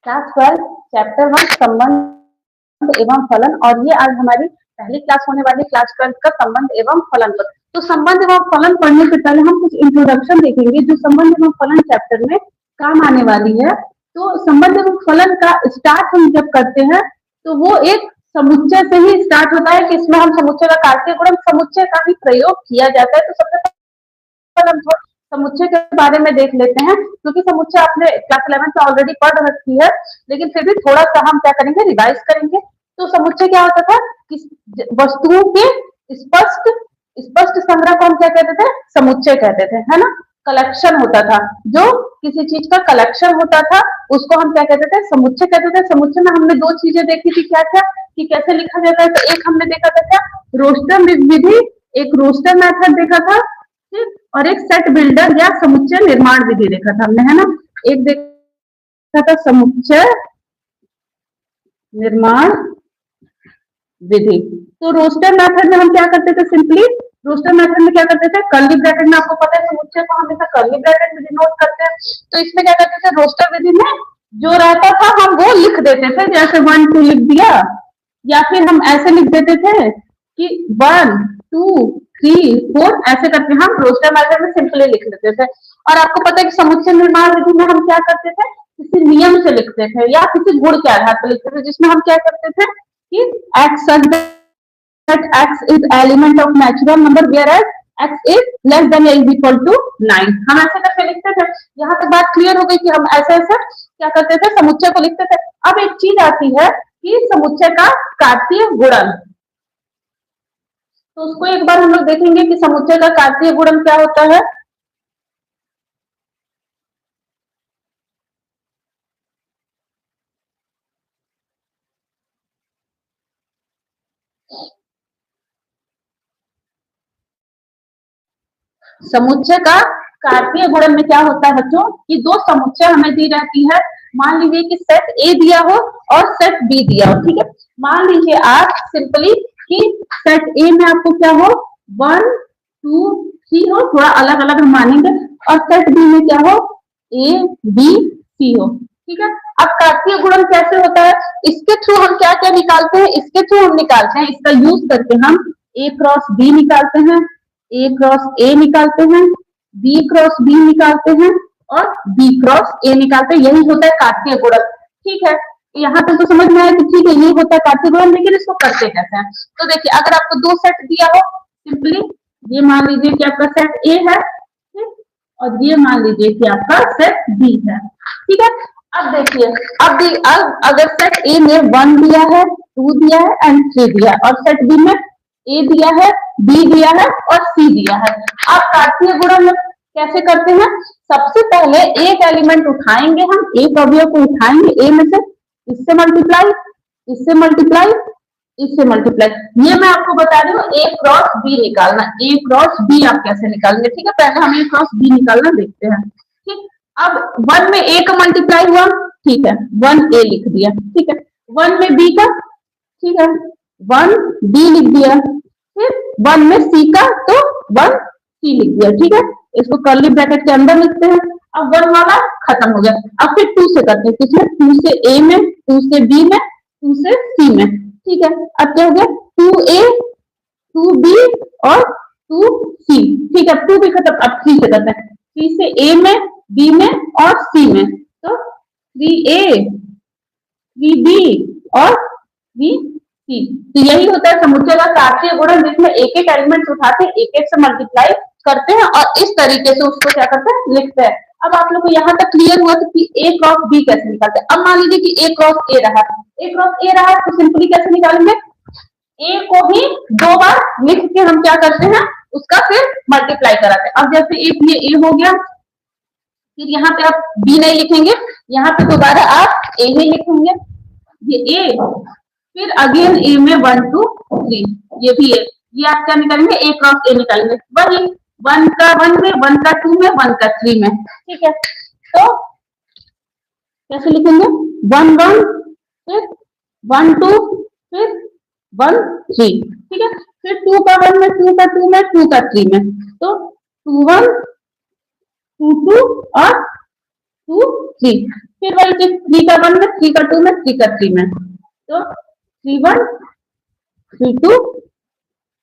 Class 12 chapter 1 संबंध एवं फलन। और ये आज हमारी पहली क्लास होने वाली क्लास 12 का संबंध एवं फलन पर। तो संबंध एवं फलन पढ़ने से पहले हम कुछ इंट्रोडक्शन देखेंगे जो संबंध एवं फलन चैप्टर में काम आने वाली है। तो संबंध एवं फलन का स्टार्ट हम जब करते हैं तो वो एक समुच्चय से ही स्टार्ट होता है कि इसमें हम समुच्चय का कार्तीय गुणन समुच्चय का ही प्रयोग किया जाता है। तो सबसे पहले हम समुच्चय के बारे में देख लेते हैं, क्योंकि समुच्चय आपने क्लास 11 में ऑलरेडी पढ़ रखी है, लेकिन फिर भी थोड़ा सा हम क्या करेंगे, रिवाइज करेंगे। तो समुच्चय क्या होता था कि वस्तुओं के स्पष्ट स्पष्ट संग्रह को हम क्या कहते थे, समुच्चय कहते थे, है ना। कलेक्शन होता था, जो किसी चीज का कलेक्शन होता था उसको हम क्या कहते थे, समुच्चय कहते थे। समुच्चय में हमने दो चीजें देखी थी, क्या क्या, कि कैसे लिखा जाता है। तो एक हमने देखा था क्या, रोस्टर विधि, एक रोस्टर मेथड देखा था, और एक सेट बिल्डर या समुच्चय निर्माण विधि देखा था हमने, है ना। एक देखा था समुच्चय निर्माण विधि। तो रोस्टर मेथड में हम क्या करते थे, सिंपली रोस्टर मेथड में क्या करते थे, कर्ली ब्रैकेट में, आपको पता है समुच्चय को हमेशा कर्ली ब्रैकेट में डिनोट करते हैं। तो इसमें क्या करते थे, रोस्टर विधि में जो रहता था हम वो लिख देते थे, जैसे 1 2 लिख दिया, या फिर हम ऐसे लिख देते थे कि 1 2 3 4, ऐसे करके हम रोस्टर मेथड में सिंपली लिख लेते थे। और आपको पता है कि समुच्चय निर्माण विधि में हम क्या करते थे, किसी नियम से लिखते थे या किसी गुण के आधार पर लिखते थे, जिसमें हम क्या करते थे कि x such that x is element of natural number whereas x is less than or equal to 9, हम ऐसे करके लिखते थे। यहाँ तक बात क्लियर हो गई कि हम ऐसे ऐसे क्या करते थे, समुच्चय को लिखते थे। अब एक चीज आती है कि समुच्चय का कार्तीय गुणन। तो उसको एक बार हम लोग देखेंगे कि समुच्चय का कार्तीय गुणन क्या होता है। समुच्चय का कार्तीय गुणन में क्या होता है बच्चों, कि दो समुच्चय हमें दी रहती है। मान लीजिए कि सेट ए दिया हो और सेट बी दिया हो, ठीक है। मान लीजिए आप सिंपली कि सेट ए में आपको क्या हो, 1 2 3 हो, थोड़ा अलग अलग हम मानेंगे, और सेट बी में क्या हो, ए बी सी हो, ठीक है। अब कार्तीय गुणन कैसे होता है, इसके थ्रू हम क्या क्या निकालते हैं, इसके थ्रू हम निकालते हैं, इसका यूज करके हम ए क्रॉस बी निकालते हैं, ए क्रॉस ए निकालते हैं, बी क्रॉस बी निकालते हैं, और बी क्रॉस ए निकालते हैं। यही होता है कार्तीय गुणन, ठीक है। यहाँ तक तो समझ में आया कि ठीक है, ये होता है कार्तीय गुणन, लेकिन इसको करते कैसे हैं। तो देखिए, अगर आपको दो सेट दिया हो, सिंपली ये मान लीजिए कि आपका सेट ए है, और ये मान लीजिए कि आपका सेट बी है, ठीक है। अब देखिए, अब अगर सेट ए में 1 दिया है, 2 दिया है एंड 3 दिया है, और सेट बी में ए दिया है, बी दिया है और सी दिया है। आप कार्तीय गुणन कैसे करते हैं, सबसे पहले एक एलिमेंट उठाएंगे, हम एक अवयव को उठाएंगे ए में से, इससे मल्टीप्लाई, इससे मल्टीप्लाई, इससे मल्टीप्लाई। ये मैं आपको बता रही हूँ ए क्रॉस बी निकालना, ए क्रॉस बी आप कैसे निकालेंगे, ठीक है। पहले हम ए क्रॉस बी निकालना देखते हैं, ठीक। अब 1 में ए का मल्टीप्लाई हुआ, ठीक है, 1 ए लिख दिया, ठीक है। 1 में बी का, ठीक है, 1 बी लिख दिया, फिर 1 में सी का, तो 1 सी लिख दिया, ठीक है। इसको कर्ली ब्रैकेट के अंदर लिखते हैं। अब 1 वाला खत्म हो गया। अब फिर 2 से करते हैं, किसमें, 2 से ए में, 2 से बी में, 2 से सी में, ठीक है। अब क्या हो गया, 2a 2b और 2c, ठीक है। 2 भी खत्म, अब 3 से करते हैं, 3 से a में, b में और c में, तो 3a 3b और 3c। तो यही होता है समुच्चय का कार्तीय गुणन, जिसमें एक एक एलिमेंट उठाते हैं, एक एक से मल्टीप्लाई करते हैं, और इस तरीके से उसको क्या करते हैं, लिखते हैं। अब आप लोग को यहाँ तक क्लियर हुआ कि ए क्रॉस बी कैसे निकालते हैं। अब मान लीजिए कि ए क्रॉस ए रहा, ए क्रॉस ए रहा, तो सिंपली कैसे निकालेंगे, ए को ही 2 बार लिख के हम क्या करते हैं, उसका फिर मल्टीप्लाई कराते हैं। अब जैसे एक ये ए हो गया, फिर यहाँ पे आप बी नहीं लिखेंगे, यहाँ पे दोबारा आप ए ही लिखेंगे, ये ए, फिर अगेन ए में 1 2 3, ये भी ए, ये आप क्या निकालेंगे, ए क्रॉस ए निकालेंगे, वही 1 का 1 में, 1 का 2 में, 1 का 3 में, ठीक है। तो कैसे लिखेंगे, 1 1, फिर 1 2, फिर 1 3, ठीक है। फिर 2 का 1 में, 2 का 2 में, 2 का 3 में, तो 2 1 2 2 और 2 3, फिर वही चीज 3 का 1 में, 3 का 2 में, 3 का 3 में, तो 3 1 3 2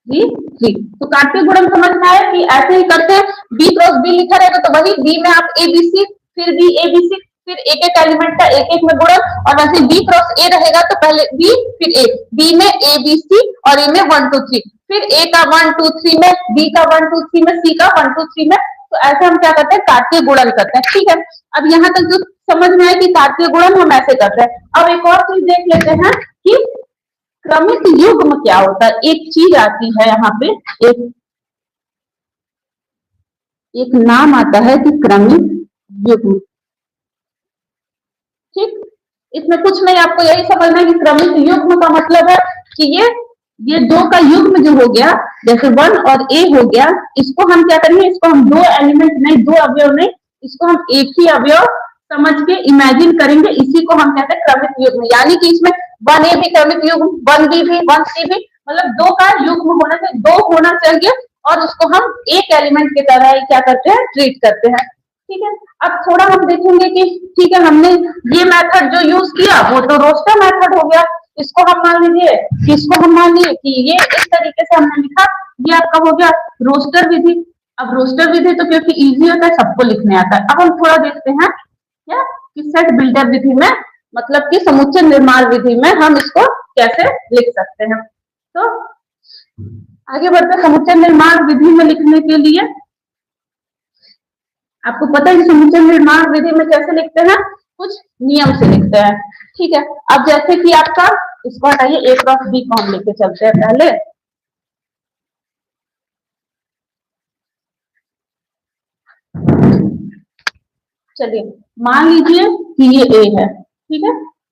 3 3। तो कार्तीय गुणन समझ में आया कि ऐसे ही करते हैं, बी क्रॉस बी लिखा रहेगा तो वही बी में आप एबीसी, फिर बी एबीसी, फिर एक एक एलिमेंट का एक एक में गुणन, और वैसे बी क्रॉस ए रहेगा तो पहले बी फिर ए, बी में ए बी सी और ए में 1 2 3, फिर ए का 1 2 3 में, बी का 1 2 3 में, सी का 1 2 3 में। तो ऐसे हम क्या करते हैं, कार्तीय गुणन करते हैं। ठीक है, अब यहाँ तक जो समझ में आया कि कार्तीय गुणन हम ऐसे करते हैं। अब एक और चीज देख लेते हैं कि क्रमिक युग्म क्या होता है। एक चीज आती है यहाँ पे, एक नाम आता है कि क्रमिक युग्म। ठीक, इसमें कुछ नहीं, आपको यही समझना है कि क्रमिक युग्म का मतलब है कि ये दो का युग्म जो हो गया, जैसे 1 और ए हो गया, इसको हम क्या करेंगे, इसको हम दो एलिमेंट नहीं, दो अवयव नहीं, इसको हम एक ही अवयव समझ के इमेजिन करेंगे, इसी को हम कहते हैं क्रमिक युग्म। यानी कि इसमें 1 ए भी क्रमिक युग्म, 1 बी भी, 1 सी भी, मतलब दो का युग्म होने से दो होना चाहिए, और उसको हम एक एलिमेंट की तरह ही क्या करते हैं, ट्रीट करते हैं। ठीक है, अब थोड़ा हम देखेंगे कि ठीक है, हमने ये मेथड जो यूज किया वो तो रोस्टर मेथड हो गया, इसको हम मान लीजिए, इसको हम मान लिए कि ये इस तरीके से हमने लिखा, ये आपका हो गया रोस्टर विधि। अब रोस्टर विधि तो क्योंकि इजी होता है, सबको लिखने आता है। अब हम थोड़ा देखते हैं क्या कि सेट बिल्डर विधि में, मतलब कि समुच्चय निर्माण विधि में हम इसको कैसे लिख सकते हैं। तो आगे बढ़ते, समुच्चय निर्माण विधि में लिखने के लिए आपको पता है कि समुच्चय निर्माण विधि में कैसे लिखते हैं, कुछ नियम से लिखते हैं। ठीक है, अब जैसे कि आपका, इसको हटाइए, ए क्रॉस बी को हम लेके चलते हैं पहले। चलिए, मान लीजिए कि ये ए है, ठीक है,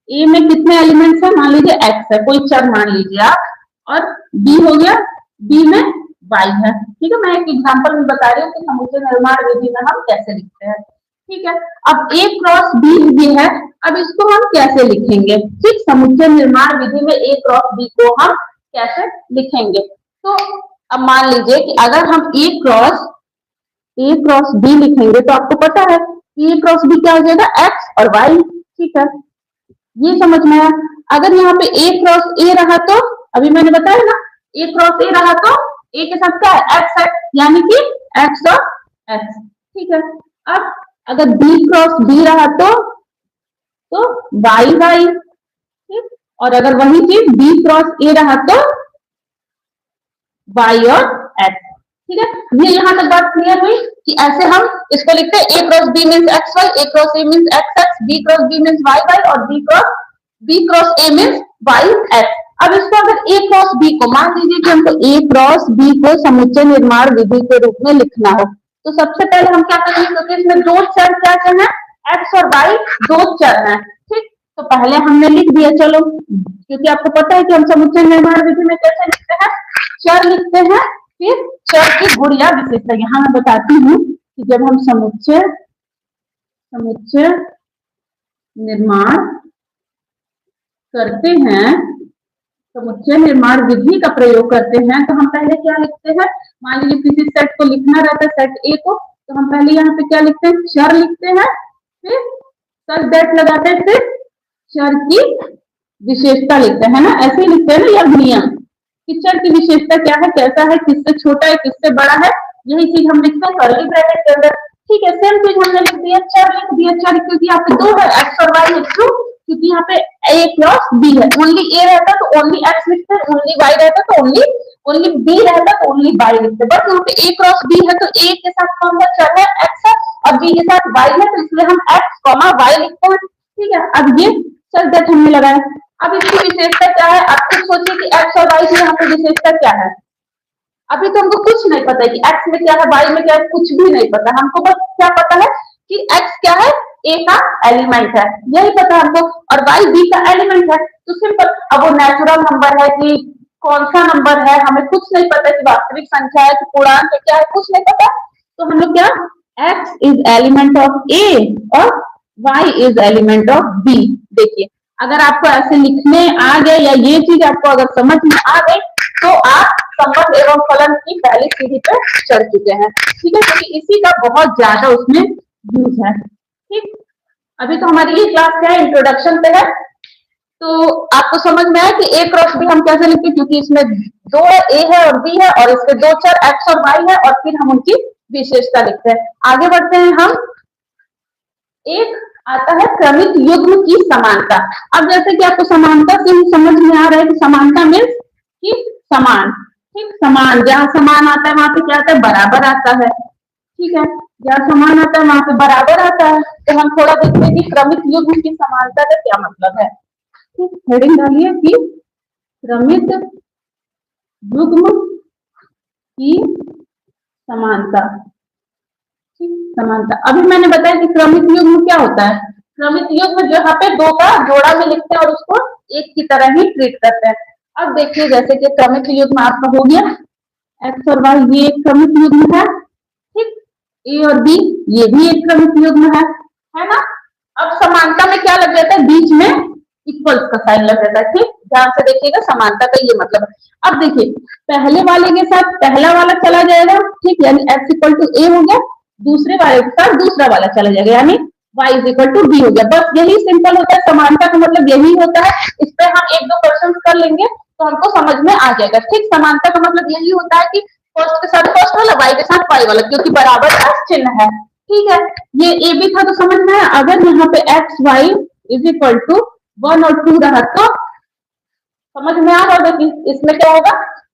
ए में कितने एलिमेंट्स है, मान लीजिए एक्स है, कोई चर मान लीजिए आप, और बी हो गया, बी में वाई है। ठीक है, मैं एक एग्जांपल में बता रही हूँ कि समुच्चय निर्माण विधि में हम कैसे लिखते हैं। ठीक है, अब ए क्रॉस बी भी है, अब इसको हम कैसे लिखेंगे। ठीक, समुच्चय निर्माण विधि में ए क्रॉस बी को हम कैसे लिखेंगे। तो अब मान लीजिए कि अगर हम ए क्रॉस बी लिखेंगे तो आपको पता है ए क्रॉस बी क्या हो जाएगा, एक्स और वाई। ठीक है, ये समझ में आया। अगर यहाँ पे ए क्रॉस ए रहा तो, अभी मैंने बताया ना, ए क्रॉस ए रहा तो ए के साथ क्या है, एक्स है, यानी कि एक्स और एक्स। ठीक है, अब अगर बी क्रॉस बी रहा तो वाई वाई। ठीक, और अगर वही चीज बी क्रॉस ए रहा तो वाई और एक्स। ठीक है, ये यहाँ तक बात क्लियर हुई कि ऐसे हम इसको लिखते हैं, A cross B means X Y, A cross A means X X, B cross B means Y Y, और B cross A means Y X. अब इसको अगर ए क्रॉस बी को, मान लीजिए कि हमको ए क्रॉस बी को समुच्चय निर्माण विधि के रूप में लिखना हो, तो सबसे पहले हम क्या करेंगे, क्योंकि इसमें दो चर क्या है, एक्स और वाई दो चर हैं। ठीक, तो पहले हमने लिख दिया, चलो, क्योंकि आपको पता है कि हम समुच्चय निर्माण विधि में कैसे लिखते हैं, चर लिखते हैं, फिर चर की गुण या विशेषता। यहाँ मैं बताती हूँ कि जब हम समुच्चय निर्माण करते हैं, समुच्चय निर्माण विधि का प्रयोग करते हैं, तो हम पहले क्या लिखते हैं, मान लीजिए किसी सेट को लिखना रहता है, सेट ए को, तो हम पहले यहाँ पे क्या लिखते हैं, चर लिखते हैं, फिर सच दैट लगाते हैं, फिर चर की विशेषता लिखते हैं ना, ऐसे ही लिखते हैं ना, यह नियम कि चर की विशेषता क्या है, कैसा है, किससे छोटा है, किससे बड़ा है, यही चीज हम लिखते हैं कर्ली ब्रैकेट के अंदर। ठीक है, सेम चीज हमने लिख दिया, चर लिख दिया, चर क्योंकि यहाँ पे दो है, एक्स और वाई लिख दो, क्योंकि यहाँ पे ए क्रॉस बी है, ओनली ए रहता तो ओनली एक्स लिखते हैं, ओनली वाई रहता तो ओनली बी रहता तो ओनली वाई लिखते, बट यहाँ पे ए क्रॉस बी है तो ए के साथ कौन सा चर है, एक्स है, और बी के साथ वाई है, तो इसलिए हम एक्स कॉमा वाई लिखते हैं। ठीक है, अब ये चल दैट हमने लगाया। अब इसकी विशेषता क्या है, आप खुद सोचिए कि एक्स और वाई की यहाँ पे विशेषता क्या है। अभी तो हमको कुछ नहीं पता है कि एक्स में क्या है, वाई में क्या है, कुछ भी नहीं पता, हमको बस क्या पता है कि एक्स क्या है, ए का एलिमेंट है, यही पता हमको, और वाई बी का एलिमेंट है, तो सिंपल। अब वो नेचुरल नंबर है कि कौन सा नंबर है, हमें कुछ नहीं पता कि वास्तविक संख्या है कि पूर्णांक है, क्या है, कुछ नहीं पता, तो हम लोग क्या, x is element of a और y is element of b. देखिए, अगर आपको ऐसे लिखने आ गए या ये चीज आपको अगर समझ में आ गई तो आप संबंध एवं फलन की पहली सीढ़ी पे चढ़ चुके हैं। ठीक है, क्योंकि इसी का बहुत ज्यादा उसमें यूज है। ठीक, अभी तो हमारी ये क्लास क्या है, इंट्रोडक्शन पे है। तो आपको समझ में आया कि ए क्रॉस बी हम कैसे लिखते हैं, क्योंकि इसमें दो ए है और बी है और इसके दो चर एक्स और वाई है और फिर हम उनकी विशेषता लिखते हैं। आगे बढ़ते हैं हम। एक आता है क्रमिक युग्म की समानता। अब जैसे कि आपको समानता से ही समझ में आ रहा है कि समानता मीन्स कि समान, ठीक, समान, जहां समान आता है वहां पे क्या आता है, बराबर आता है, ठीक है, जहां समान आता है वहां पे बराबर आता है। तो हम थोड़ा देखते हैं कि क्रमिक युग्म की समानता का क्या मतलब है। ठीक, हेडिंग डालिए कि क्रमिक युग्म की समानता। समानता, अभी मैंने बताया कि क्रमिक युग्म क्या होता है। क्रमिक युग्म जहाँ पे दो का जोड़ा में लिखते हैं और उसको एक की तरह ही ट्रीट करते हैं। अब देखिए जैसे कि क्रमिक युग्म आपका हो गया एक्स और वाई, ये एक क्रमिक युग्म है, ठीक, ए और बी ये भी एक क्रमिक युग्म है ना। अब समानता में क्या लग जाता है, बीच में इक्वल्स का साइन लग जाता है, ठीक, ध्यान से देखिएगा, समानता का ये मतलब है। अब देखिए पहले वाले के साथ पहला वाला चला जाएगा, ठीक, यानी एक्स इक्वल टू ए हो गया, दूसरे वाले के साथ दूसरा वाला चला जाएगा, यानी y is equal to b हो गया। बस यही सिंपल होता है, समानता का मतलब यही होता है। इस पे हम एक दो क्वेश्चन कर लेंगे तो हमको समझ में आ जाएगा, ठीक। समानता का मतलब यही होता है कि फर्स्ट के साथ फर्स्ट वाला, y के साथ y वाला, क्योंकि बराबर का चिन्ह है, ठीक है। ये ए बी था तो समझ में आया। अगर यहाँ पे x y is equal to 1 और 2 रहा तो समझ में आ रहा होगा कि इसमें क्या होगा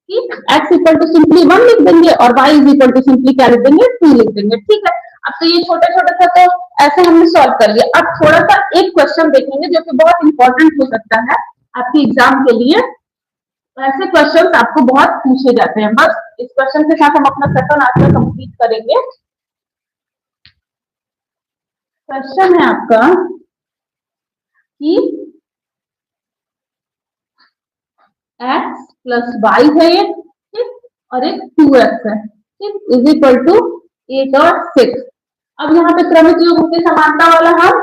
कि x इक्वल टू सिंपली 1 लिख देंगे और y is equal to simply क्या लिख देंगे, 2 लिख देंगे, ठीक है। अब तो ये छोटा छोटा सा तो ऐसे हमने सॉल्व कर लिया। अब थोड़ा सा एक क्वेश्चन देखेंगे जो कि बहुत इंपॉर्टेंट हो सकता है आपके एग्जाम के लिए। ऐसे क्वेश्चन आपको बहुत पूछे जाते हैं। बस इस क्वेश्चन के साथ हम अपना सेकंड आंसर कंप्लीट करेंगे। क्वेश्चन है आपका कि x प्लस वाई है ये, ठीक, और एक 2x है, ठीक, इज इक्वल टू 8 और 6। अब यहाँ पे क्रमिक युग्म की समानता वाला हम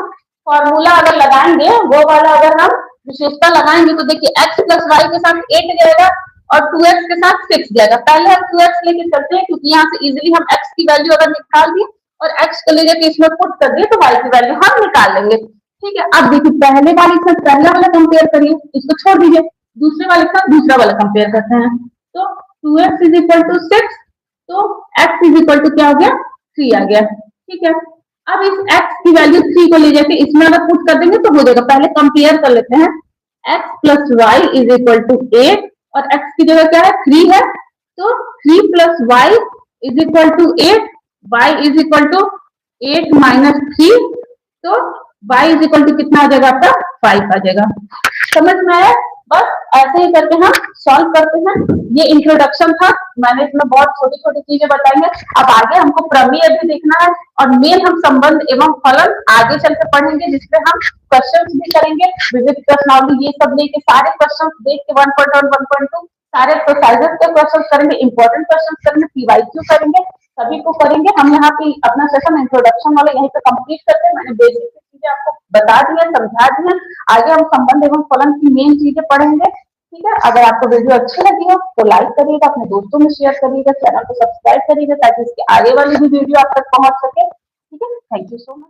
फॉर्मूला अगर लगाएंगे, वो वाला अगर हम विशेषता लगाएंगे तो देखिए x प्लस वाई के साथ 8 जाएगा और 2x के साथ 6 जाएगा। पहले हम 2x लेके चलते हैं, क्योंकि यहाँ से इजीली हम x की वैल्यू अगर निकाल दी और x को ले जाके इसमें पुट कर दिए तो y की वैल्यू हम निकाल लेंगे, ठीक है। अब देखिए पहले वाले के साथ पहला वाला कंपेयर करिए, इसको छोड़ दीजिए, दूसरे वाले के साथ दूसरा वाला कंपेयर करते हैं। तो 2x इज इक्वल टू 6, तो x इज इक्वल टू क्या हो गया, 3 आ गया, ठीक है। अब इस x की वैल्यू 3 को ले जाके इसमें अगर पुट कर देंगे तो हो जाएगा। पहले कंपेयर कर लेते हैं, x plus y is equal to 8 और x की जगह क्या है, 3 है, तो 3 plus y is equal to 8, y is equal to 8 minus 3, तो y इज इक्वल टू कितना आ जाएगा आपका, 5 आ जाएगा। समझ में आया। बस ऐसे ही करके हम सॉल्व करते हैं। ये इंट्रोडक्शन था, मैंने इसमें बहुत छोटी छोटी चीजें बताई हैं। अब आगे हमको प्रमेय भी देखना है और मेन हम संबंध एवं फलन आगे चल के पढ़ेंगे, जिसपे हम क्वेश्चंस भी करेंगे, विविध प्रश्नावली ये सब लेके सारे क्वेश्चंस देख के 1.1 1.2 सारे एक्सरसाइजेस के क्वेश्चन करेंगे, इंपॉर्टेंट क्वेश्चन करेंगे, पीवाईक्यू करेंगे, सभी को करेंगे। हम यहाँ पे अपना सेशन इंट्रोडक्शन वाला यहीं पे कंप्लीट करते हैं। मैंने बेसिक चीजें आपको बता दी है, समझा दी है। आगे हम संबंध एवं फलन की मेन चीजें पढ़ेंगे, ठीक है। अगर आपको वीडियो अच्छी लगी हो तो लाइक करिएगा, अपने दोस्तों में शेयर करिएगा, चैनल को सब्सक्राइब करिएगा ताकि इसके आगे वाली भी वीडियो आप तक पहुंच सके, ठीक है। Thank you so much.